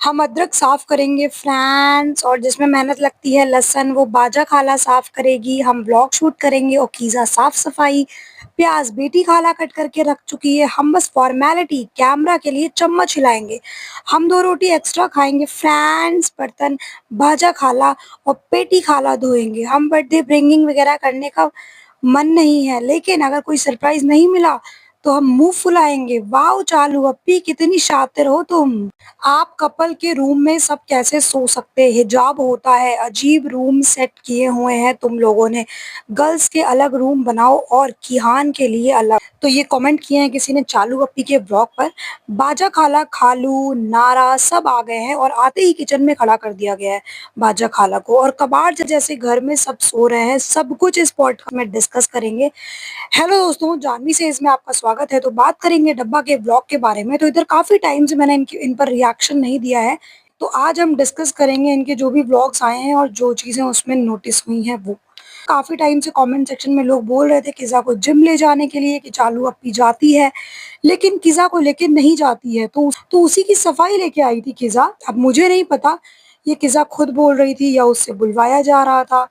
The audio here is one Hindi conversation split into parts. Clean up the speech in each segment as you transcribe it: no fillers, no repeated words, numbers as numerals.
हम अदरक साफ करेंगे फ्रेंड्स, और जिसमें मेहनत लगती है लहसुन वो बाजा खाला साफ करेगी। हम व्लॉग शूट करेंगे और कीज़ा साफ सफाई। प्याज बेटी खाला कट करके रख चुकी है, हम बस फॉर्मेलिटी कैमरा के लिए चम्मच हिलाएंगे। हम 2 रोटी एक्स्ट्रा खाएंगे फ्रेंड्स, बर्तन बाजा खाला और बेटी खाला धोएंगे। हम बर्थडे ब्रिंगिंग वगैरह करने का मन नहीं है, लेकिन अगर कोई सरप्राइज नहीं मिला तो हम मुंह फुलाएंगे। वाओ चालू अप्पी, कितनी शातिर हो तुम। आप कपल के रूम में सब कैसे सो सकते हैं? हिजाब होता है, अजीब रूम सेट किए हुए हैं तुम लोगों ने। गर्ल्स के अलग रूम बनाओ और किहान के लिए अलग। तो ये कमेंट किए हैं किसी ने चालू अप्पी के ब्लॉग पर। बाजा खाला, खालू, नारा सब आ गए हैं और आते ही किचन में खड़ा कर दिया गया है बाजा खाला को। और कबाड़ जैसे घर में सब सो रहे हैं। सब कुछ इस पॉडकास्ट में डिस्कस करेंगे। हेलो दोस्तों, जानवी से इसमें आपका स्वागत है। तो बात करेंगे डब्बा के ब्लॉग के बारे में। तो इधर काफ़ी टाइम से मैंने इन पर रिएक्शन नहीं दिया है, तो आज हम डिस्कस करेंगे इनके जो भी ब्लॉग्स आए हैं और जो चीज़ें उसमें नोटिस हुई हैं वो। काफ़ी टाइम से कमेंट सेक्शन में लोग बोल रहे थे किज़ा को जिम ले जाने के लिए कि चालू अप्पी जाती है, लेकिन किज़ा को लेके नहीं जाती है। तो उसी की सफाई लेके आई थी किज़ा। अब मुझे नहीं पता ये किज़ा खुद बोल रही थी या उससे बुलवाया जा रहा था।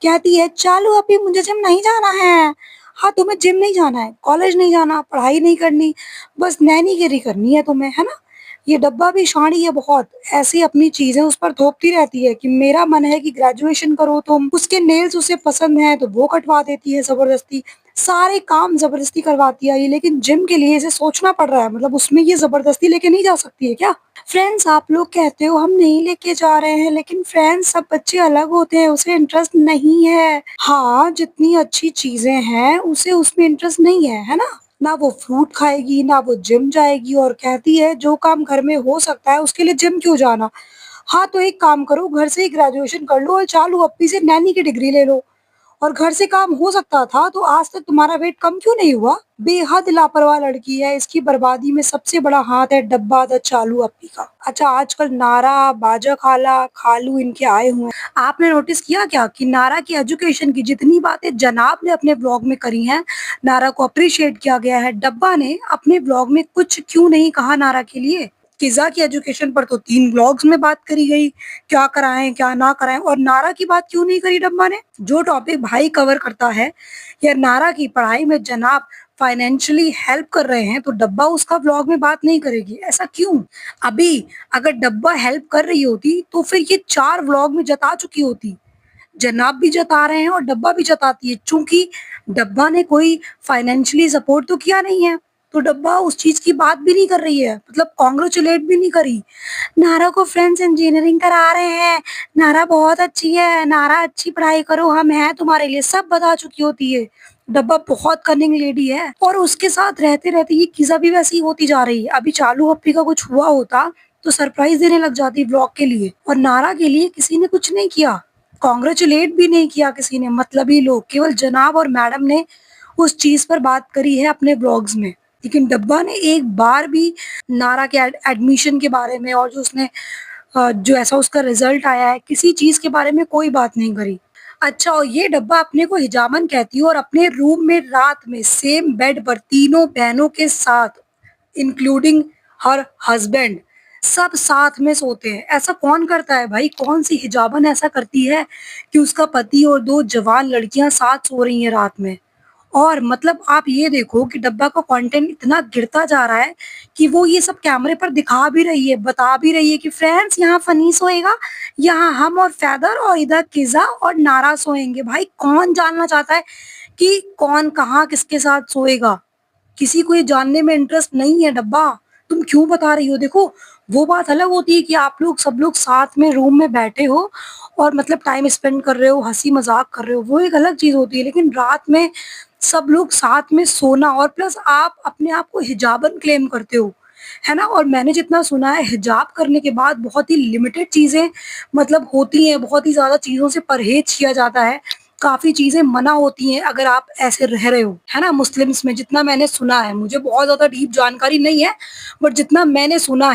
कहती है चालू अप्पी मुझे जिम नहीं जाना है। हाँ, तुम्हें जिम नहीं जाना है, कॉलेज नहीं जाना, पढ़ाई नहीं करनी, बस नैनीगिरी करनी है तुम्हें, है ना? ये डब्बा भी शाणी है बहुत, ऐसी अपनी चीज़ें उस पर थोपती रहती है कि मेरा मन है कि ग्रेजुएशन करो तुम। उसके नेल्स उसे पसंद हैं तो वो कटवा देती है ज़बरदस्ती। सारे काम ज़बरदस्ती करवाती है ये, लेकिन जिम के लिए इसे सोचना पड़ रहा है। मतलब उसमें ये ज़बरदस्ती लेके नहीं जा सकती है क्या? फ्रेंड्स, आप लोग कहते हो हम नहीं लेके जा रहे हैं, लेकिन फ्रेंड्स सब बच्चे अलग होते हैं, उसे इंटरेस्ट नहीं है। हाँ, जितनी अच्छी चीज़ें हैं उसे उसमें इंटरेस्ट नहीं है ना? ना वो फ्रूट खाएगी, ना वो जिम जाएगी, और कहती है जो काम घर में हो सकता है उसके लिए जिम क्यों जाना? हाँ, तो एक काम करो, घर से ही ग्रेजुएशन कर लो और चालू अप्पी से नैनी की डिग्री ले लो। और घर से काम हो सकता था तो आज तक तुम्हारा वेट कम क्यों नहीं हुआ? बेहद लापरवाह लड़की है, इसकी बर्बादी में सबसे बड़ा हाथ है डब्बा द चालू अप्पी का। अच्छा, आजकल नारा, बाजा खाला, खालू इनके आए हुए हैं। आपने नोटिस किया क्या कि नारा की एजुकेशन की जितनी बातें जनाब ने अपने ब्लॉग में करी हैं, नारा को अप्रिशिएट किया गया है। डब्बा ने अपने ब्लॉग में कुछ क्यों नहीं कहा नारा के लिए? किज़ा की एजुकेशन पर तो 3 ब्लॉग्स में बात करी गई, क्या कराएँ, क्या ना कराएँ, और नारा की बात क्यों नहीं करी डब्बा ने? जो टॉपिक भाई कवर करता है या नारा की पढ़ाई में जनाब फाइनेंशियली हेल्प कर रहे हैं, तो डब्बा उसका व्लॉग में बात नहीं करेगी, ऐसा क्यों? अभी अगर डब्बा हेल्प कर रही होती तो फिर ये 4 व्लॉग में जता चुकी होती। जनाब भी जता रहे हैं और डब्बा भी जताती है, चूँकि डब्बा ने कोई फाइनेंशियली सपोर्ट तो किया नहीं है, तो डब्बा उस चीज़ की बात भी नहीं कर रही है, मतलब कांग्रेचुलेट भी नहीं करी। नारा को फ्रेंड्स इंजीनियरिंग करा रहे हैं, नारा बहुत अच्छी है, नारा अच्छी पढ़ाई करो, हम हैं तुम्हारे लिए, सब बता चुकी होती है। डब्बा बहुत कनिंग लेडी है और उसके साथ रहते-रहते ये किज़ा भी वैसी होती जा रही है। अभी चालू अप्पी का कुछ हुआ होता तो सरप्राइज़ देने लग जाती व्लॉग के लिए, और नारा के लिए किसी ने कुछ नहीं किया। कांग्रेचुलेट भी नहीं किया किसी ने, मतलबी लोग। केवल जनाब और मैडम ने उस चीज़ पर बात करी है अपने ब्लॉग्स में, लेकिन डब्बा ने एक बार भी नारा के एडमिशन के बारे में और जो उसने जो ऐसा उसका रिजल्ट आया है, किसी चीज़ के बारे में कोई बात नहीं करी। अच्छा, और ये डब्बा अपने को हिजामन कहती है और अपने रूम में रात में सेम बेड पर तीनों बहनों के साथ इंक्लूडिंग हर हस्बैंड सब साथ में सोते हैं। ऐसा कौन करता है भाई? कौन सी हिजाबन ऐसा करती है कि उसका पति और 2 जवान लड़कियां साथ सो रही हैं रात में? और मतलब आप ये देखो कि डब्बा का कंटेंट इतना गिरता जा रहा है कि वो ये सब कैमरे पर दिखा भी रही है, बता भी रही है कि फ्रेंड्स यहाँ फनी सोएगा, यहाँ हम और फैदर और इधर किज़ा और नारा सोएंगे। भाई कौन जानना चाहता है कि कौन कहाँ किसके साथ सोएगा? किसी को ये जानने में इंटरेस्ट नहीं है डब्बा, तुम क्यों बता रही हो? देखो, वो बात अलग होती है कि आप लोग सब लोग साथ में रूम में बैठे हो और मतलब टाइम स्पेंड कर रहे हो, हँसी-मज़ाक कर रहे हो, वो एक अलग चीज़ होती है। लेकिन रात में सब लोग साथ में सोना, और प्लस आप अपने आप को हिजाबन क्लेम करते हो, है ना? और मैंने जितना सुना है हिजाब करने के बाद बहुत ही लिमिटेड चीज़ें मतलब होती हैं, बहुत ही ज़्यादा चीज़ों से परहेज़ किया जाता है। काफ़ी चीज़ें मना होती हैं अगर आप ऐसे रह रहे हो, है ना? मुस्लिम्स में जितना मैंने सुना है, मुझे बहुत ज़्यादा डीप जानकारी नहीं है, बट जितना मैंने सुना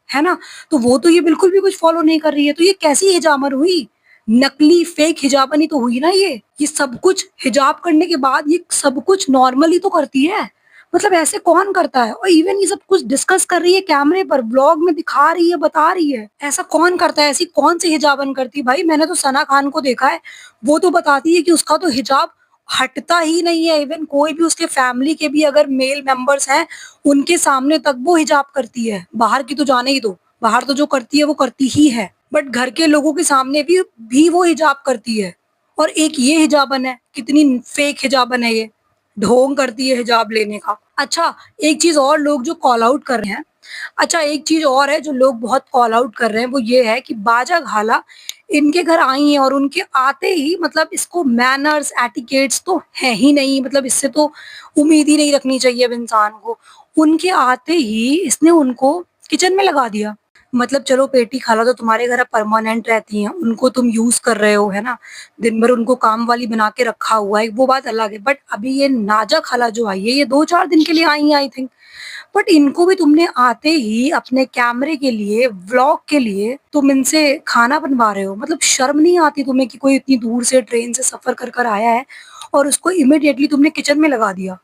है ना? तो वो तो ये बिल्कुल भी कुछ फ़ॉलो नहीं कर रही है, तो ये कैसी हिजामत हुई? नकली फेक हिजाबन ही तो हुई ना ये। ये सब कुछ हिजाब करने के बाद ये सब कुछ नॉर्मल ही तो करती है। मतलब ऐसे कौन करता है? और इवन ये सब कुछ डिस्कस कर रही है कैमरे पर, व्लॉग में दिखा रही है, बता रही है। ऐसा कौन करता है? ऐसी कौन सी हिजाबन करती है? भाई मैंने तो सना खान को देखा है, वो तो बताती है कि उसका तो हिजाब हटता ही नहीं है। इवन कोई भी उसके फैमिली के भी अगर मेल मेंबर्स हैं, उनके सामने तक वो हिजाब करती है। बाहर की तो जाने ही दो, बाहर तो जो करती है वो करती ही है, बट घर के लोगों के सामने भी वो हिजाब करती है। और एक ये हिजाबन है, कितनी फेक हिजाबन है ये, ढोंग करती है हिजाब लेने का। अच्छा, एक चीज़ और लोग जो कॉल आउट कर रहे हैं, अच्छा एक चीज़ और है जो लोग बहुत कॉल आउट कर रहे हैं, वो ये है कि बाजा खाला इनके घर आई हैं और उनके आते ही मतलब इसको मैनर्स, एटिकेट्स तो है ही नहीं, मतलब इससे तो उम्मीद ही नहीं रखनी चाहिए अब इंसान को। उनके आते ही इसने उनको किचन में लगा दिया। मतलब चलो पेटी खाला तो तुम्हारे घर अब परमानेंट रहती हैं, उनको तुम यूज़ कर रहे हो, है ना? दिन भर उनको काम वाली बना के रखा हुआ है, वो बात अलग है। बट अभी ये नाज़ा खाला जो आई है, ये 2-4 दिन के लिए आई हैं आई थिंक। बट इनको भी तुमने आते ही अपने कैमरे के लिए, व्लॉग के लिए तुम इनसे खाना बनवा रहे हो। मतलब शर्म नहीं आती तुम्हें कि कोई इतनी दूर से ट्रेन से सफ़र कर कर आया है और उसको इमीडिएटली तुमने किचन में लगा दिया।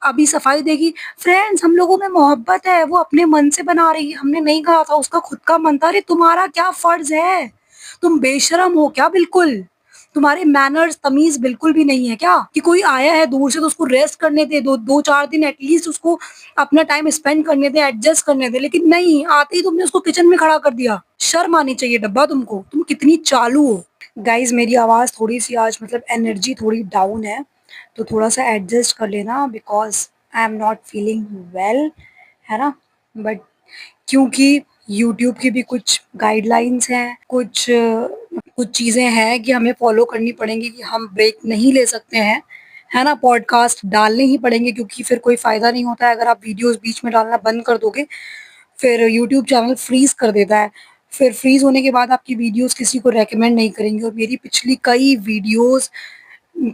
अभी सफाई देगी, फ्रेंड्स हम लोगों में मोहब्बत है, वो अपने मन से बना रही है, हमने नहीं कहा था, उसका खुद का मन था। अरे तुम्हारा क्या फर्ज है? तुम बेशरम हो क्या बिल्कुल? तुम्हारे मैनर्स, तमीज बिल्कुल भी नहीं है क्या? कि कोई आया है दूर से तो उसको रेस्ट करने दे दो, 2-4 दिन एटलीस्ट उसको अपना टाइम स्पेंड करने दे, एडजस्ट करने दे, लेकिन नहीं, आते ही तुमने उसको किचन में खड़ा कर दिया। शर्म आनी चाहिए डब्बा तुमको, तुम कितनी चालू हो। गाइज मेरी आवाज़ थोड़ी-सी आज मतलब एनर्जी थोड़ी डाउन है, तो थोड़ा-सा एडजस्ट कर लेना because I am not feeling well, है ना? बट क्योंकि यूट्यूब की भी कुछ गाइडलाइंस हैं, कुछ चीज़ें हैं कि हमें फ़ॉलो करनी पड़ेंगी कि हम ब्रेक नहीं ले सकते हैं, है ना? पॉडकास्ट डालने ही पड़ेंगे क्योंकि फिर कोई फ़ायदा नहीं होता है अगर आप वीडियोज़ बीच में डालना बंद कर दोगे, फिर यूट्यूब चैनल फ्रीज़ कर देता है। फिर फ्रीज़ होने के बाद आपकी वीडियोज़ किसी को रिकमेंड नहीं करेंगे और मेरी पिछली कई वीडियोज़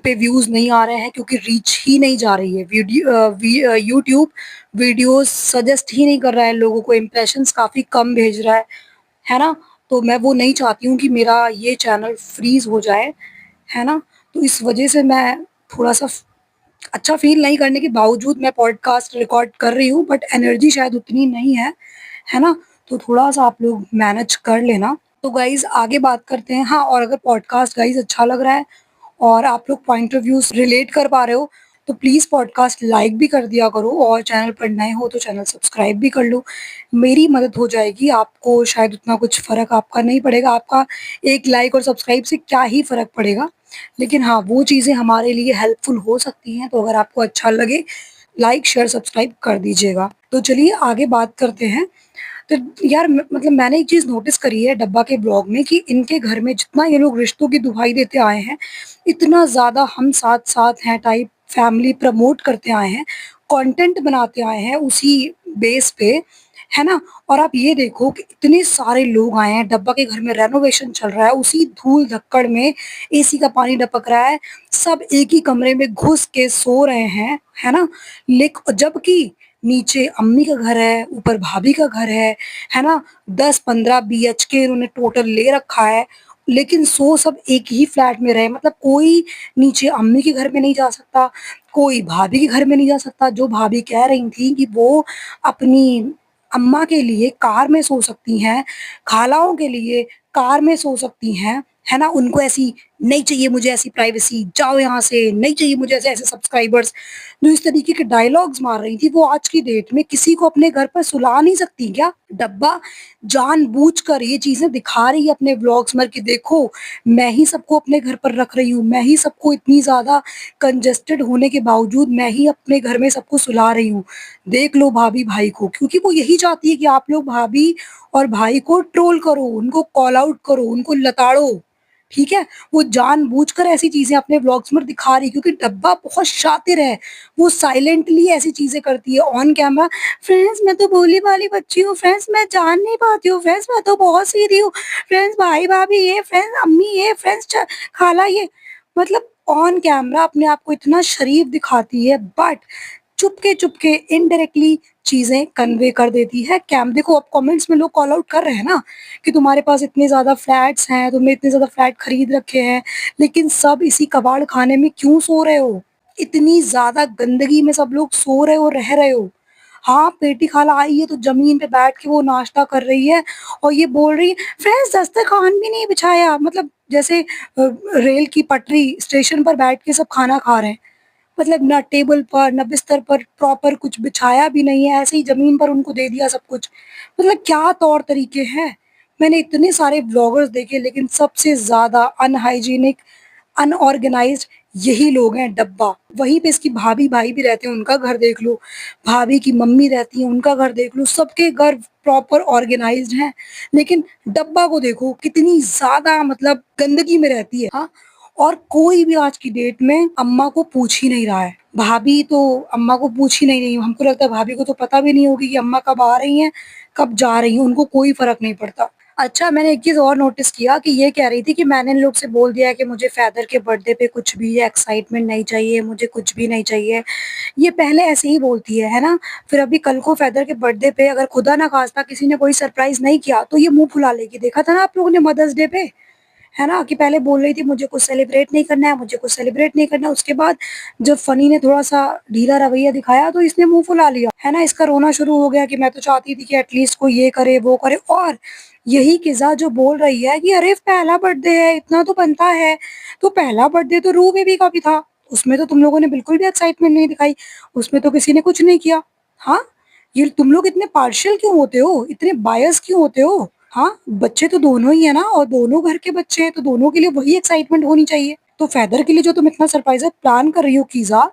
पे व्यूज़ नहीं आ रहे हैं क्योंकि रीच ही नहीं जा रही है। यूट्यूब वीडियोज़ सजेस्ट ही नहीं कर रहा है लोगों को, इम्प्रेशंस काफ़ी कम भेज रहा है ना? तो मैं वो नहीं चाहती हूँ कि मेरा ये चैनल फ्रीज़ हो जाए, है ना? तो इस वजह से मैं थोड़ा-सा अच्छा फ़ील नहीं करने के बावजूद मैं पॉडकास्ट रिकॉर्ड कर रही हूँ, बट एनर्जी शायद उतनी नहीं है ना? तो थोड़ा-सा आप लोग मैनेज कर लेना। तो गाइज़ आगे बात करते हैं। हाँ, और अगर पॉडकास्ट गाइज़ अच्छा लग रहा है और आप लोग पॉइंट ऑफ व्यूज़ रिलेट कर पा रहे हो, तो प्लीज़ पॉडकास्ट लाइक भी कर दिया करो और चैनल पर नए हो तो चैनल सब्सक्राइब भी कर लो। मेरी मदद हो जाएगी, आपको शायद उतना कुछ फ़र्क आपका नहीं पड़ेगा, आपका एक लाइक और सब्सक्राइब से क्या ही फ़र्क पड़ेगा। लेकिन हाँ, वो चीज़ें हमारे लिए हेल्पफुल हो सकती हैं, तो अगर आपको अच्छा लगे, लाइक, शेयर, सब्सक्राइब कर दीजिएगा। तो चलिए आगे बात करते हैं। तो यार मतलब मैंने एक चीज़ नोटिस करी है डब्बा के ब्लॉग में कि इनके घर में जितना ये लोग रिश्तों की दुहाई देते आए हैं, इतना ज़्यादा हम साथ-साथ हैं टाइप फैमिली प्रमोट करते आए हैं, कंटेंट बनाते आए हैं उसी बेस पे, है ना? और आप ये देखो कि इतने सारे लोग आए हैं, डब्बा के घर में रेनोवेशन चल रहा है, उसी धूल-धक्कड़ में एसी का पानी टपक रहा है, सब एक ही कमरे में घुस के सो रहे हैं, है ना? जबकि नीचे अम्मी का घर है, ऊपर भाभी का घर है ना? 10-15 बीएचके इन्होंने टोटल ले रखा है, लेकिन सो सब एक ही फ्लैट में रहे। मतलब कोई नीचे अम्मी के घर में नहीं जा सकता, कोई भाभी के घर में नहीं जा सकता। जो भाभी कह रही थी कि वो अपनी अम्मा के लिए कार में सो सकती हैं, खालाओं के लिए कार में सो सकती हैं, है ना? उनको ऐसी नहीं चाहिए मुझे ऐसी प्राइवेसी, जाओ यहाँ से, नहीं चाहिए मुझे ऐसे-ऐसे सब्सक्राइबर्स। जो इस तरीके के डायलॉग्स मार रही थी, वो आज की डेट में किसी को अपने घर पर सुला नहीं सकती क्या? डब्बा जानबूझकर ये चीज़ें दिखा रही है अपने व्लॉग्स में कि देखो, मैं ही सबको अपने घर पर रख रही हूँ, मैं ही सबको इतनी ज़्यादा कंजेस्टेड होने के बावजूद मैं ही अपने घर में सबको सुला रही हूँ। देख लो भाभी भाई को, क्योंकि वो यही चाहती है कि आप लोग भाभी और भाई को ट्रोल करो, उनको कॉल आउट करो, उनको लताड़ो, ठीक है? वो जानबूझकर ऐसी चीज़ें अपने व्लॉग्स में दिखा रही है क्योंकि डब्बा बहुत शातिर है। वो साइलेंटली ऐसी चीज़ें करती है ऑन कैमरा, फ्रेंड्स मैं तो भोली भाली बच्ची हूँ, फ्रेंड्स मैं जान नहीं पाती हूँ, फ्रेंड्स मैं तो बहुत सीधी हूँ, फ्रेंड्स भाई-भाभी ये, फ्रेंड्स अम्मी ये, फ्रेंड्स खाला ये। मतलब ऑन कैमरा अपने आप को इतना शरीफ दिखाती है, बट चुपके-चुपके इनडायरेक्टली चीज़ें कन्वे कर देती है। देखो अब कमेंट्स में लोग कॉल आउट कर रहे हैं ना कि तुम्हारे पास इतने ज़्यादा फ्लैट्स हैं, तुमने इतने ज़्यादा फ्लैट खरीद रखे हैं, लेकिन सब इसी कबाड़ खाने में क्यों सो रहे हो? इतनी ज़्यादा गंदगी में सब लोग सो रहे हो, रह रहे हो। हाँ, पेटी खाला आई है तो ज़मीन पे बैठ के वो नाश्ता कर रही है और ये बोल रही है, "फ्रेंड्स दस्तरख़्वान भी नहीं बिछाया।" मतलब जैसे रेल की पटरी, स्टेशन पर बैठ के सब खाना खा रहे हैं। मतलब ना टेबल पर, ना बिस्तर पर प्रॉपर कुछ बिछाया भी नहीं है, ऐसे ही ज़मीन पर उनको दे दिया सब कुछ। मतलब क्या तौर-तरीके हैं? मैंने इतने सारे व्लॉगर्स देखे लेकिन सबसे ज़्यादा अनहाइजीनिक, अनऑर्गनाइज़्ड यही लोग हैं, डब्बा। वहीं पे इसकी भाभी-भाई भी रहते हैं, उनका घर देख लो, भाभी की मम्मी रहती हैं, उनका घर देख लो, सबके घर प्रॉपर ऑर्गनाइज़्ड हैं। लेकिन डब्बा को देखो कितनी ज़्यादा मतलब गंदगी में रहती है, हाँ? और कोई भी आज की डेट में अम्मा को पूछ ही नहीं रहा है। भाभी तो अम्मा को पूछ ही नहीं रही, हमको लगता है भाभी को तो पता भी नहीं होगी कि अम्मा कब आ रही हैं, कब जा रही हैं, उनको कोई फ़र्क नहीं पड़ता। अच्छा, मैंने एक चीज़ और नोटिस किया कि ये कह रही थी कि मैंने इन लोग से बोल दिया है कि मुझे फ़ैदर के बर्थडे पे कुछ भी एक्साइटमेंट नहीं चाहिए, मुझे कुछ भी नहीं चाहिए। ये पहले ऐसे ही बोलती है ना? फिर अभी कल को फ़ैदर के बर्थडे पे अगर खुदा ना ख़ास्ता किसी ने कोई सरप्राइज़ नहीं किया, तो ये मुँह फुला लेगी। देखा था ना आप लोगों ने मदर्स डे पे? है ना? कि पहले बोल रही थी मुझे कुछ सेलिब्रेट नहीं करना है, मुझे कुछ सेलिब्रेट नहीं करना है, उसके बाद जब फनी ने थोड़ा-सा ढीला रवैया दिखाया तो इसने मुँह फुला लिया, है ना? इसका रोना शुरू हो गया कि मैं तो चाहती थी कि एटलीस्ट कोई ये करे, वो करे और यही किज़ा जो बोल रही है कि अरे पहला बर्थडे है, इतना तो बनता है, तो पहला बर्थडे तो रू बेबी का भी था, उसमें तो तुम लोगों ने बिल्कुल भी एक्साइटमेंट नहीं दिखाई, उसमें तो किसी ने कुछ नहीं किया, हाँ? ये तुम लोग इतने पार्शियल क्यों होते हो? इतने बायस क्यों होते हो? हाँ, बच्चे तो दोनों ही है ना और दोनों घर के बच्चे हैं, तो दोनों के लिए वही एक्साइटमेंट होनी चाहिए। तो फ़ैदर के लिए जो तुम इतना सरप्राइज़ प्लान कर रही हो कीज़ा,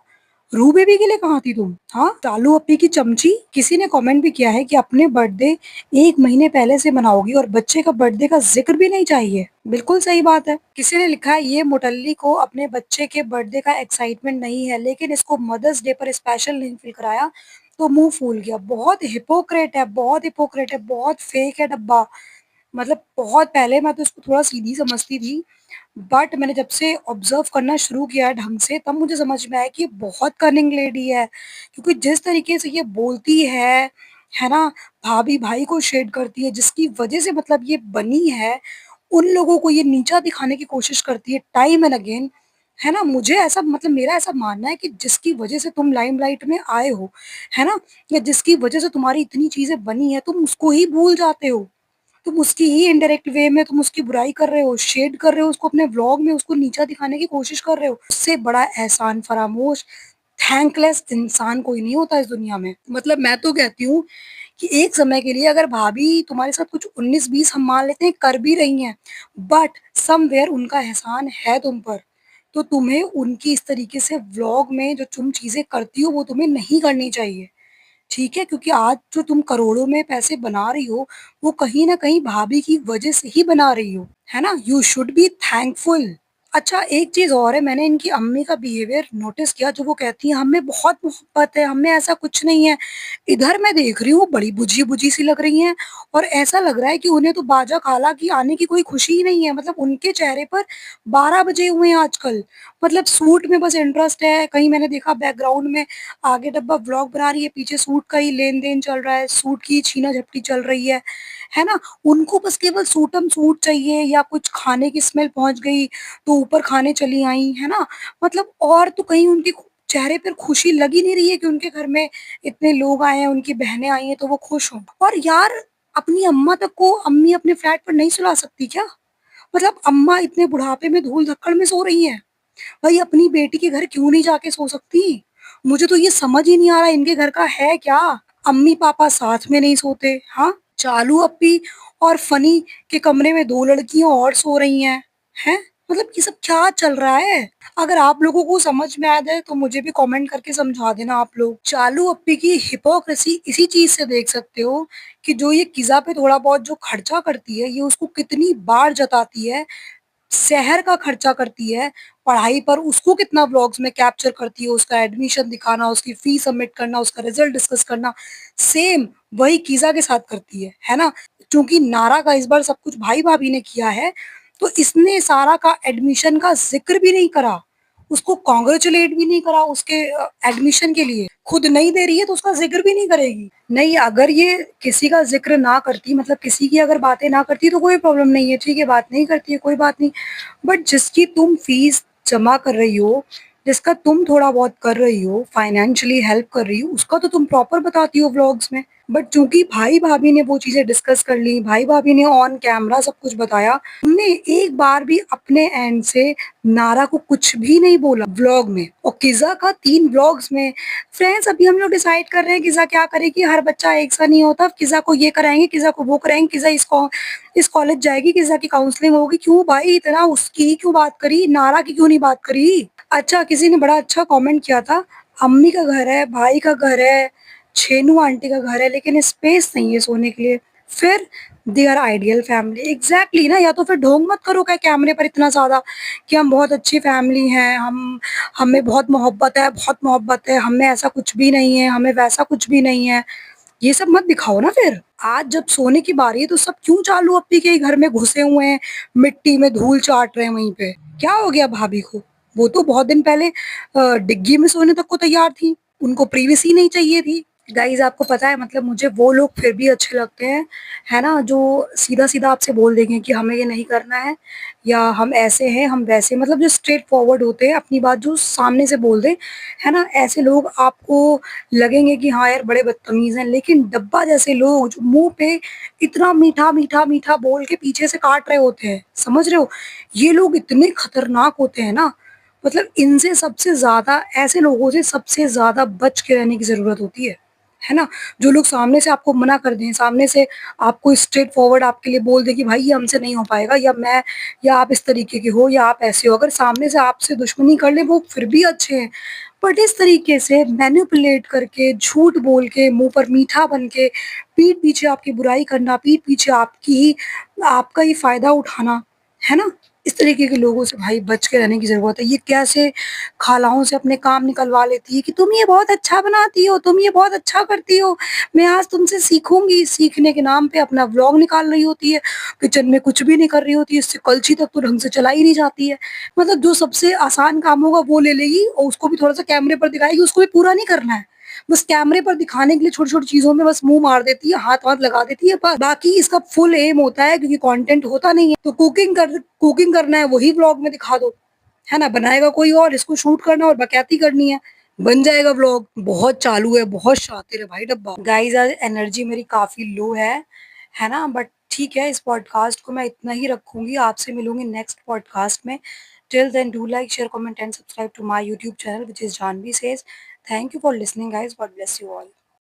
रू बेबी के लिए कहाँ थी तुम? हाँ, चालू अप्पी की चमची। किसी ने कमेंट भी किया है कि अपने बर्थडे 1 महीने पहले से मनाओगी और बच्चे का बर्थडे का ज़िक्र भी नहीं चाहिए। बिल्कुल सही बात है। किसी ने लिखा है ये मोटल्ली को अपने बच्चे के बर्थडे का एक्साइटमेंट नहीं है, लेकिन इसको मदर्स डे पर स्पेशल नहीं फ़ील कराया, तो मुँह फूल गया। बहुत हिपोक्रेट है, बहुत हिपोक्रेट है, बहुत फेक है डब्बा। मतलब बहुत पहले मैं तो इसको थोड़ा सीधी समझती थी, बट मैंने जब से ऑब्ज़र्व करना शुरू किया है ढंग से, तब मुझे समझ में आया कि ये बहुत कनिंग लेडी है। क्योंकि जिस तरीके से ये बोलती है ना? भाभी-भाई को शेड करती है, जिसकी वज़ह से मतलब ये बनी है, उन लोगों को ये नीचा दिखाने की कोशिश करती है टाइम एंड अगेन, है ना? मुझे ऐसा मतलब मेरा ऐसा मानना है कि जिसकी वज़ह से तुम लाइमलाइट में आए हो, है ना? या जिसकी वज़ह से तुम्हारी इतनी चीज़ें बनी हैं, तुम उसको ही भूल जाते हो। तुम उसकी ही इनडायरेक्ट वे में तुम उसकी बुराई कर रहे हो, शेड कर रहे हो उसको अपने व्लॉग में, उसको नीचा दिखाने की कोशिश कर रहे हो। उससे बड़ा एहसान फरामोश, थैंकलेस इंसान कोई नहीं होता इस दुनिया में। मतलब मैं तो कहती हूँ कि एक समय के लिए अगर भाभी तुम्हारे साथ कुछ 19-20 हम मान लेते हैं कर भी रही हैं, बट समव्हेयर उनका एहसान है तुम पर। तो तुम्हें उनकी इस तरीके से व्लॉग में जो तुम चीज़ें करती हो वो तुम्हें नहीं करनी चाहिए। ठीक है? क्योंकि आज जो तुम करोड़ों में पैसे बना रही हो, वो कहीं न कहीं भाभी की वजह से ही बना रही हो, है ना? You should be thankful. अच्छा एक चीज़ और है, मैंने इनकी अम्मी का बिहेवियर नोटिस किया जो वो कहती हैं, "हम में बहुत मोहब्बत है, हम में ऐसा कुछ नहीं है।" इधर मैं देख रही हूँ बड़ी बुझी-बुझी सी लग रही हैं और ऐसा लग रहा है कि उन्हें तो बाजा खाला की आने की कोई खुशी ही नहीं है। मतलब उनके चेहरे पर 12 बजे हुए हैं आजकल। मतलब सूट में बस इंटरेस्ट है, कहीं मैंने देखा बैकग्राउंड में आगे डब्बा व्लॉग बना रही है, पीछे सूट का ही लेन-देन चल रहा है, सूट की छीना-झपटी चल रही है ना? उनको बस केवल सूटम सूट चाहिए या कुछ खाने की स्मेल पहुँच गई, तो ऊपर खाने चली आईं, है ना? मतलब और तो कहीं उनके चेहरे पर खुशी लग ही नहीं रही है कि उनके घर में इतने लोग आए हैं, उनकी बहनें आई हैं, तो वो खुश हों। और यार, अपनी अम्मा तक को अम्मी अपने फ्लैट पर नहीं सुला सकती क्या? मतलब अम्मा इतने बुढ़ापे में धूल-धक्कड़ में सो रही हैं। भाई अपनी बेटी के घर क्यों नहीं जाके सो सकती? मुझे तो ये समझ ही नहीं आ रहा इनके घर का है क्या? अम्मी-पापा साथ में नहीं सोते, हाँ? चालू अप्पी और फनी के कमरे में 2 लड़कियाँ और सो रही हैं? मतलब ये सब क्या चल रहा है? अगर आप लोगों को समझ में आ जाए तो मुझे भी कमेंट करके समझा देना आप लोग। चालू अप्पी की हिपोक्रेसी इसी चीज़ से देख सकते हो कि जो ये किज़ा पे थोड़ा बहुत जो खर्चा करती है, ये उसको कितनी बार जताती है शहर का खर्चा करती है, पढ़ाई पर उसको कितना व्लॉग्स में कैप्चर करती है, उसका एडमिशन दिखाना, उसकी फीस सबमिट करना, उसका रिज़ल्ट डिस्कस करना, सेम वही कीज़ा के साथ करती है ना? चूँकि नारा का इस बार सब कुछ भाई-भाभी ने किया है, तो इसने सारा का एडमिशन का ज़िक्र भी नहीं करा, उसको कांग्रेचुलेट भी नहीं करा उसके एडमिशन के लिए। खुद नहीं दे रही है तो उसका ज़िक्र भी नहीं करेगी। नहीं, अगर ये किसी का ज़िक्र ना करती मतलब किसी की अगर बातें ना करती तो कोई प्रॉब्लम नहीं है, ठीक है, बात नहीं करती है, कोई बात नहीं। बट जिसकी तुम फीस जमा कर रही हो, जिसका तुम थोड़ा बहुत कर रही हो, फाइनेंशियली हेल्प कर रही हो, उसका तो तुम प्रॉपर बताती हो व्लॉग्स में। बट चूँकि भाई-भाभी ने वो चीज़ें डिस्कस कर ली, भाई-भाभी ने ऑन कैमरा सब कुछ बताया, तुमने एक बार भी अपने एंड से नारा को कुछ भी नहीं बोला व्लॉग में, और किज़ा का 3 व्लॉग्स में। फ्रेंड्स, अभी हम लोग डिसाइड कर रहे हैं किज़ा क्या करेगी, हर बच्चा एक सा नहीं होता, किज़ा को ये कराएँगे, किज़ा को वो कराएँगे, किज़ा इस कॉलेज जाएगी, किज़ा की काउंसलिंग होगी। क्यों भाई इतना उसकी ही क्यों बात करी, नारा की क्यों नहीं बात करी? अच्छा, किसी ने बड़ा अच्छा कमेंट किया था, अम्मी का घर है, भाई का घर है, छेनू आंटी का घर है, लेकिन स्पेस नहीं है सोने के लिए। फिर they are ideal family. Exactly ना, या तो फिर ढोंग मत करो क्या कैमरे पर इतना ज़्यादा कि हम बहुत अच्छी फैमिली हैं, हम हमें बहुत मोहब्बत है, हम में ऐसा कुछ भी नहीं है, हमें वैसा कुछ भी नहीं है। ये सब मत दिखाओ ना फिर। आज जब सोने की बारी है तो सब क्यों चालू अप्पी के ही घर में घुसे हुए हैं, मिट्टी में धूल चाट रहे हैं वहीं पे। क्या हो गया भाभी को? वो तो बहुत दिन पहले डिग्गी में सोने तक को तैयार थी, उनको प्रिवेसी नहीं चाहिए थी। गाइज़, आपको पता है मतलब मुझे वो लोग फिर भी अच्छे लगते हैं, है ना? जो सीधा-सीधा आपसे बोल देंगे कि हमें ये नहीं करना है, या हम ऐसे हैं, हम वैसे, मतलब जो स्ट्रेट फॉरवर्ड होते हैं, अपनी बात जो सामने से बोल दें, है ना? ऐसे लोग आपको लगेंगे कि हाँ यार बड़े बदतमीज़ हैं, लेकिन डब्बा जैसे लोग जो मुँह पे इतना मीठा, मीठा, मीठा बोल के पीछे से काट रहे होते हैं, समझ रहे हो? ये लोग इतने खतरनाक होते हैं ना, मतलब इनसे सबसे ज़्यादा, ऐसे लोगों से सबसे ज़्यादा बच के रहने की ज़रूरत होती है ना? जो लोग सामने से आपको मना कर दें, सामने से आपको स्ट्रेट फॉरवर्ड आपके लिए बोल दें कि भाई ये हमसे नहीं हो पाएगा, या आप इस तरीके के हो, या आप ऐसे हो। अगर सामने से आपसे दुश्मनी कर लें वो फिर भी अच्छे हैं। बट इस तरीके से मैनिपुलेट करके, झूठ बोल के, मुँह पर मीठा बन के, पीठ पीछे आपकी बुराई करना, पीठ पीछे आपका ही फ़ायदा उठाना, है ना? इस तरीके के लोगों से भाई बच के रहने की ज़रूरत है। ये कैसे खालाओं से अपने काम निकलवा लेती है कि तुम ये बहुत अच्छा बनाती हो, तुम ये बहुत अच्छा करती हो, मैं आज तुमसे सीखूँगी। सीखने के नाम पे अपना व्लॉग निकाल रही होती है, किचन में कुछ भी नहीं कर रही होती है, इससे कलछी तक तो ढंग से चलाई नहीं जाती है। मतलब जो सबसे आसान काम होगा वो ले लेगी, और उसको भी थोड़ा-सा कैमरे पर दिखाएगी, उसको भी पूरा नहीं करना है। बस कैमरे पर दिखाने के लिए छोटी-छोटी चीज़ों में बस मुँह मार देती है, हाथ-वाथ लगा देती है बस। बाकी इसका फुल एम होता है, क्योंकि कंटेंट होता नहीं है, तो कुकिंग करना है वही व्लॉग में दिखा दो, है ना? बनाएगा कोई और, इसको शूट करना और बकैती करनी है, बन जाएगा व्लॉग। बहुत चालू है, बहुत शातिर है भाई डब्बा। गाइज़, आज एनर्जी मेरी काफ़ी लो है ना? बट ठीक है, इस पॉडकास्ट को मैं इतना ही रखूँगी, आपसे मिलूँगी नेक्स्ट पॉडकास्ट में। Till then, do like, share, comment and subscribe to my YouTube channel, which is Janvi Says. Thank you for listening, guys. God bless you all.